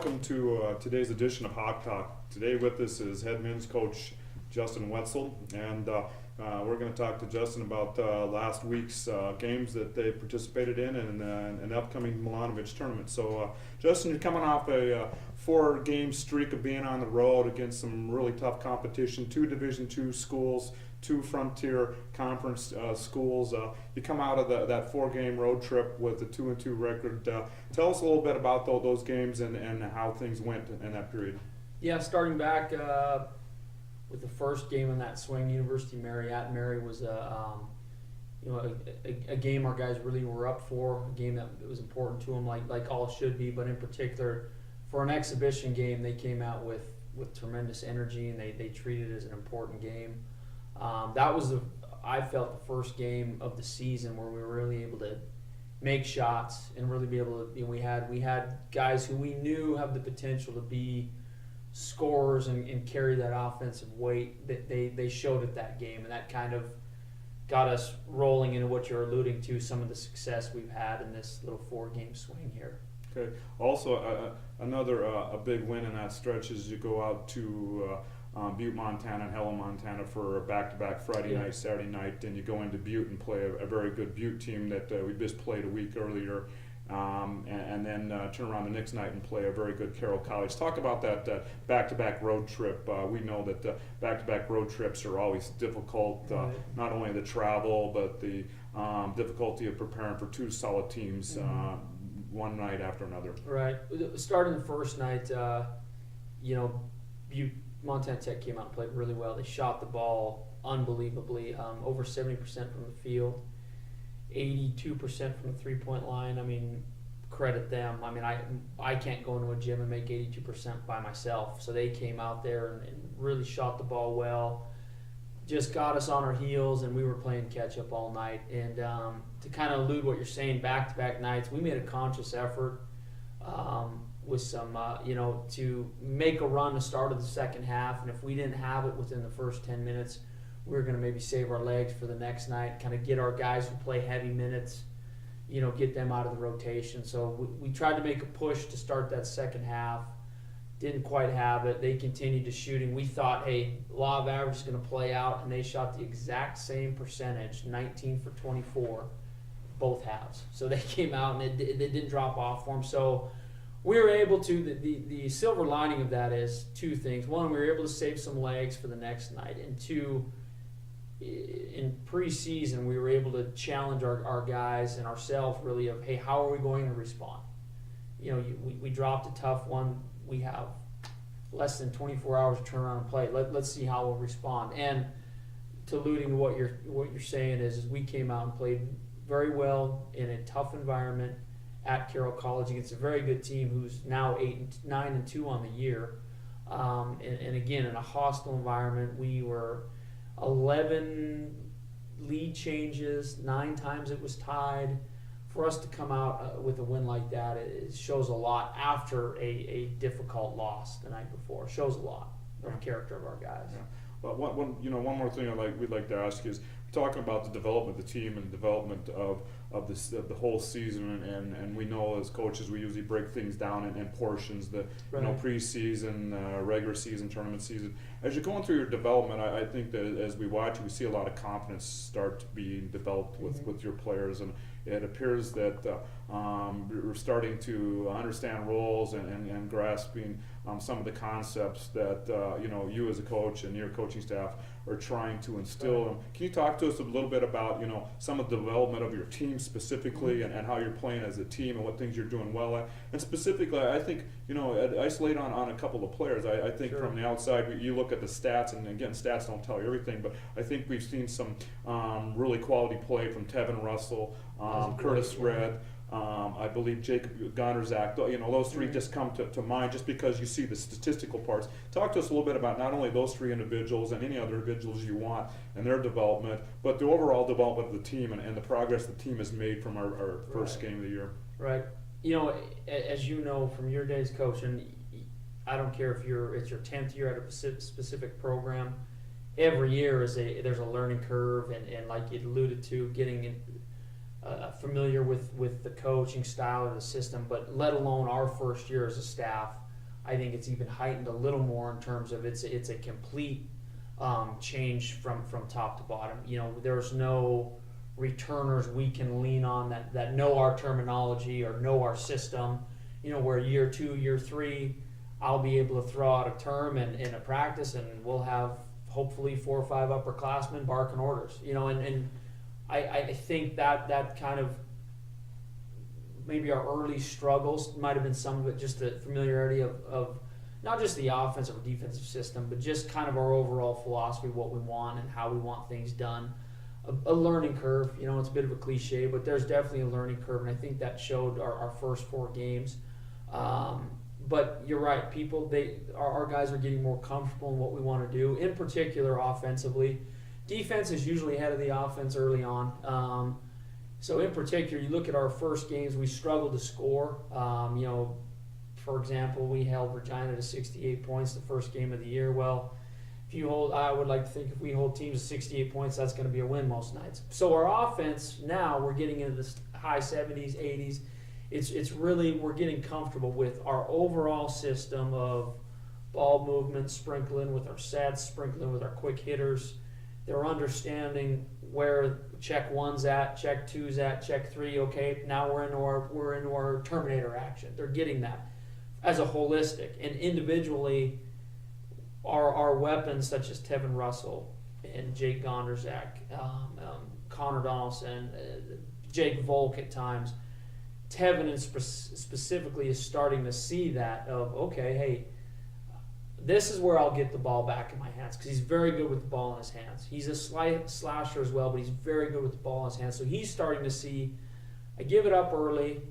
welcome to today's edition of Hawk Talk. Today with us is head men's coach Justin Wetzel, and we're going to talk to Justin about last week's games that they participated in and an upcoming Milanovich tournament. So, Justin, you're coming off a 4-game streak of being on the road against some really tough competition, 2 Division II schools, 2 Frontier Conference schools. You come out of that 4-game road trip with a 2-2 record. Tell us a little bit about those games and how things went in that period. Yeah, starting back with the first game in that swing, University Mary at Mary was a game our guys really were up for, a game that was important to them, like all should be. But in particular, for an exhibition game, they came out with tremendous energy, and they treated it as an important game. That was, I felt, the first game of the season where we were really able to make shots and really be able to. We had guys who we knew have the potential to be scorers and carry that offensive weight. That they showed at that game, and that kind of got us rolling into what you're alluding to, some of the success we've had in this little 4-game swing here. Okay. Also, another a big win in that stretch is you go out to Butte, Montana, and Helen, Montana for a back-to-back Friday night, Saturday night, and you go into Butte and play a very good Butte team that we just played a week earlier, and then turn around the next night and play a very good Carroll College. Talk about that back-to-back road trip. We know that back-to-back road trips are always difficult, not only the travel, but the difficulty of preparing for 2 solid teams. One night after another. Right. Starting the first night, Montana Tech came out and played really well. They shot the ball unbelievably, over 70% from the field, 82% from the three-point line. I mean, credit them. I mean, I can't go into a gym and make 82% by myself. So they came out there and really shot the ball well. Just got us on our heels, and we were playing catch-up all night. And to kind of allude what you're saying, back-to-back nights, we made a conscious effort with some, to make a run to start of the second half. And if we didn't have it within the first 10 minutes, we were going to maybe save our legs for the next night, kind of get our guys who play heavy minutes, get them out of the rotation. So we tried to make a push to start that second half. Didn't quite have it. They continued to shooting. We thought, hey, law of average is going to play out, and they shot the exact same percentage, 19 for 24, both halves. So they came out, and it didn't drop off for them. So we were able to, the silver lining of that is 2 things. One, we were able to save some legs for the next night. And 2, in preseason, we were able to challenge our guys and ourselves really of, hey, how are we going to respond? We dropped a tough one. We have less than 24 hours to turn around and play. Let's see how we'll respond. And to alluding to what you're saying is we came out and played very well in a tough environment at Carroll College against a very good team who's now 9-2 on the year. And again, in a hostile environment, we were 11 lead changes, 9 times it was tied. For us to come out with a win like that, it shows a lot after a difficult loss the night before. It shows a lot of the character of our guys. Yeah. Well, one more thing we'd like to ask is, talking about the development of the team and the development of the whole season, and we know as coaches we usually break things down in portions, preseason, regular season, tournament season. As you're going through your development, I think that as we watch, we see a lot of confidence start to be developed with your players, and it appears that we're starting to understand roles and grasping some of the concepts that you as a coach and your coaching staff are trying to instill. Can you talk to us a little bit about some of the development of your team specifically, and how you're playing as a team and what things you're doing well at? And specifically, I think isolate on a couple of players. I think from the outside, you look at the stats, and again, stats don't tell you everything, but I think we've seen some really quality play from Tevin Russell, Curtis Red. I believe Jacob Gonerzak, those 3 just come to mind just because you see the statistical parts. Talk to us a little bit about not only those 3 individuals and any other individuals you want and their development, but the overall development of the team and the progress the team has made from our first game of the year. Right. As you know from your days coaching, I don't care if it's your 10th year at a specific program. Every year there's a learning curve, and like you alluded to, getting familiar with the coaching style or the system, but let alone our first year as a staff, I think it's even heightened a little more in terms of it's a complete change from top to bottom. There's no returners we can lean on that know our terminology or know our system. Where year 2, year 3, I'll be able to throw out a term in a practice, and we'll have hopefully 4 or 5 upperclassmen barking orders. And I think that kind of maybe our early struggles might have been some of it, just the familiarity of not just the offensive or defensive system, but just kind of our overall philosophy, what we want and how we want things done. A learning curve, it's a bit of a cliche, but there's definitely a learning curve, and I think that showed our first 4 games. But you're right, our guys are getting more comfortable in what we want to do, in particular offensively. Defense is usually ahead of the offense early on. So in particular, you look at our first games, we struggled to score. For example, we held Regina to 68 points the first game of the year. Well, I would like to think if we hold teams to 68 points, that's going to be a win most nights. So our offense now, we're getting into the high 70s, 80s. It's really, we're getting comfortable with our overall system of ball movement, sprinkling with our sets, sprinkling with our quick hitters. They're understanding where check 1's at, check 2's at, check 3. Okay, now we're into our Terminator action. They're getting that as a holistic, and individually, our weapons such as Tevin Russell and Jake Gondrzak, Connor Donaldson, Jake Volk at times. Tevin specifically is starting to see that of, okay, hey, this is where I'll get the ball back in my hands, because he's very good with the ball in his hands. He's a slasher as well, but he's very good with the ball in his hands. So he's starting to see, I give it up early,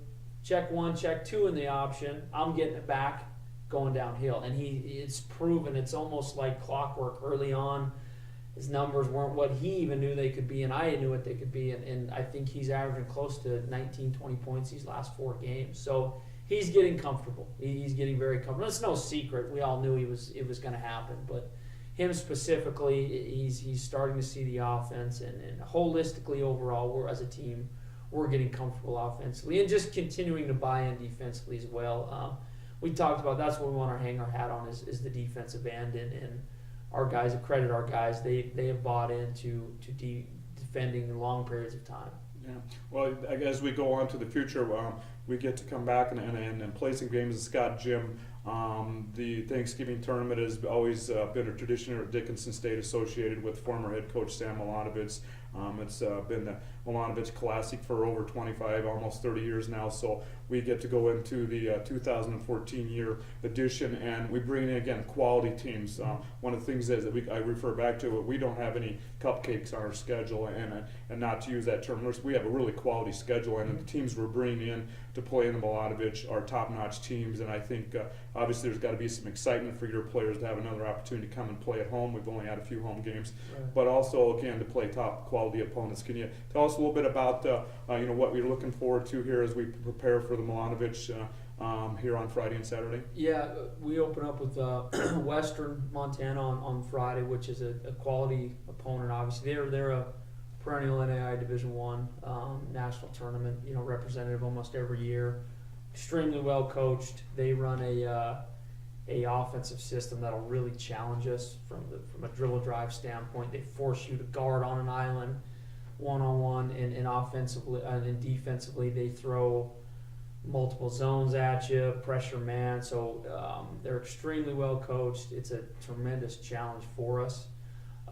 check 1, check 2 in the option, I'm getting it back, going downhill. And it's proven, it's almost like clockwork early on. His numbers weren't what he even knew they could be, and I knew what they could be. And I think he's averaging close to 19, 20 points these last 4 games. So he's getting comfortable. He's getting very comfortable. It's no secret. We all knew it was going to happen. But him specifically, he's starting to see the offense. And holistically overall, we're as a team, we're getting comfortable offensively. And just continuing to buy in defensively as well. We talked about that's what we want to hang our hat on is the defensive end. And our guys, credit our guys, they have bought into defending in long periods of time. Yeah. Well, as we go on to the future, we get to come back and play some games at Scott Gym. The Thanksgiving tournament has always been a tradition at Dickinson State, associated with former head coach Sam Milanovich. It's been the Milanovich Classic for over 25, almost 30 years now. So we get to go into the 2014 year edition, and we bring in, again, quality teams. One of the things is that I refer back to, we don't have any cupcakes on our schedule, and not to use that term, we have a really quality schedule, and the teams we're bringing in to play in the Milanovich are top-notch teams. And I think obviously there's got to be some excitement for your players to have another opportunity to come and play at home. We've only had a few home games, right. But also, again, to play top quality opponents. Can you tell us a little bit about what we're looking forward to here as we prepare for the Milanovich here on Friday and Saturday? Yeah, we open up with Western Montana on Friday, which is a quality opponent. Obviously, they're a perennial NAI Division I national tournament, representative almost every year. Extremely well coached. They run a offensive system that'll really challenge us from a dribble drive standpoint. They force you to guard on an island, one-on-one, and offensively and defensively they throw multiple zones at you, pressure man. So they're extremely well coached. It's a tremendous challenge for us.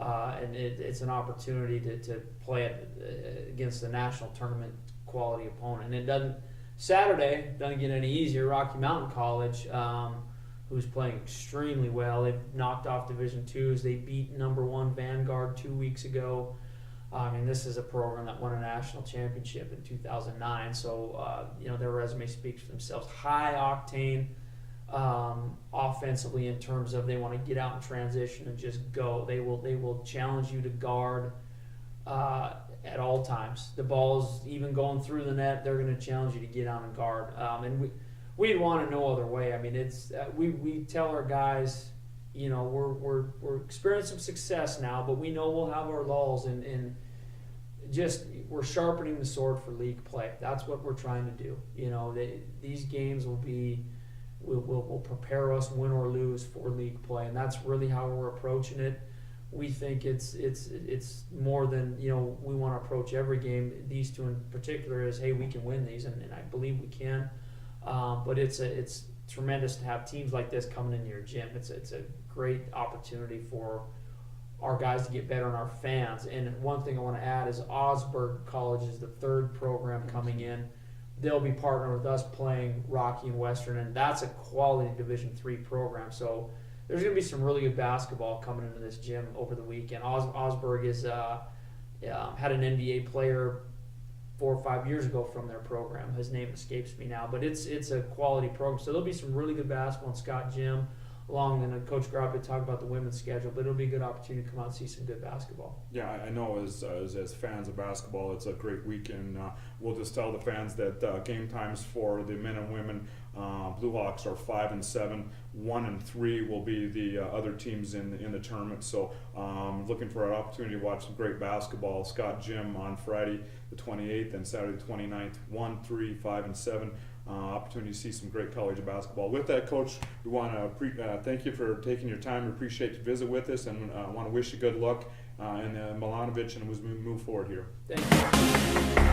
And it's an opportunity to play it against the national tournament quality opponent. And Saturday doesn't get any easier. Rocky Mountain College, who's playing extremely well. They've knocked off Division IIs. They beat number 1 Vanguard 2 weeks ago. This is a program that won a national championship in 2009. So, their resume speaks for themselves. High octane. Offensively, in terms of they want to get out and transition and just go. They will challenge you to guard at all times. The ball's even going through the net, they're going to challenge you to get out and guard. And we'd want it no other way. It's we tell our guys, we're experiencing some success now, but we know we'll have our lulls, and just we're sharpening the sword for league play. That's what we're trying to do. These games will be will prepare us, win or lose, for league play, and that's really how we're approaching it. We think it's more than, we want to approach every game. These two in particular is, hey, we can win these, and I believe we can. But it's tremendous to have teams like this coming into your gym. It's a great opportunity for our guys to get better and our fans. And one thing I want to add is Augsburg College is the third program coming in. They'll be partnered with us playing Rocky and Western, and that's a quality Division III program. So there's going to be some really good basketball coming into this gym over the weekend. Augsburg is had an NBA player 4 or 5 years ago from their program. His name escapes me now, but it's a quality program. So there'll be some really good basketball in Scott Gym. And Coach Grob would talk about the women's schedule, but it'll be a good opportunity to come out and see some good basketball. Yeah, I know as fans of basketball, it's a great weekend. We'll just tell the fans that game times for the men and women Blue Hawks are 5 and 7. 1 and 3 will be the other teams in the tournament. So looking for an opportunity to watch some great basketball. Scott Gym on Friday the 28th and Saturday the 29th. 1, 3, 5, and 7. Opportunity to see some great college basketball. With that, Coach, we want to thank you for taking your time. We appreciate to visit with us, and want to wish you good luck in Milanovich and as we move forward here. Thank you.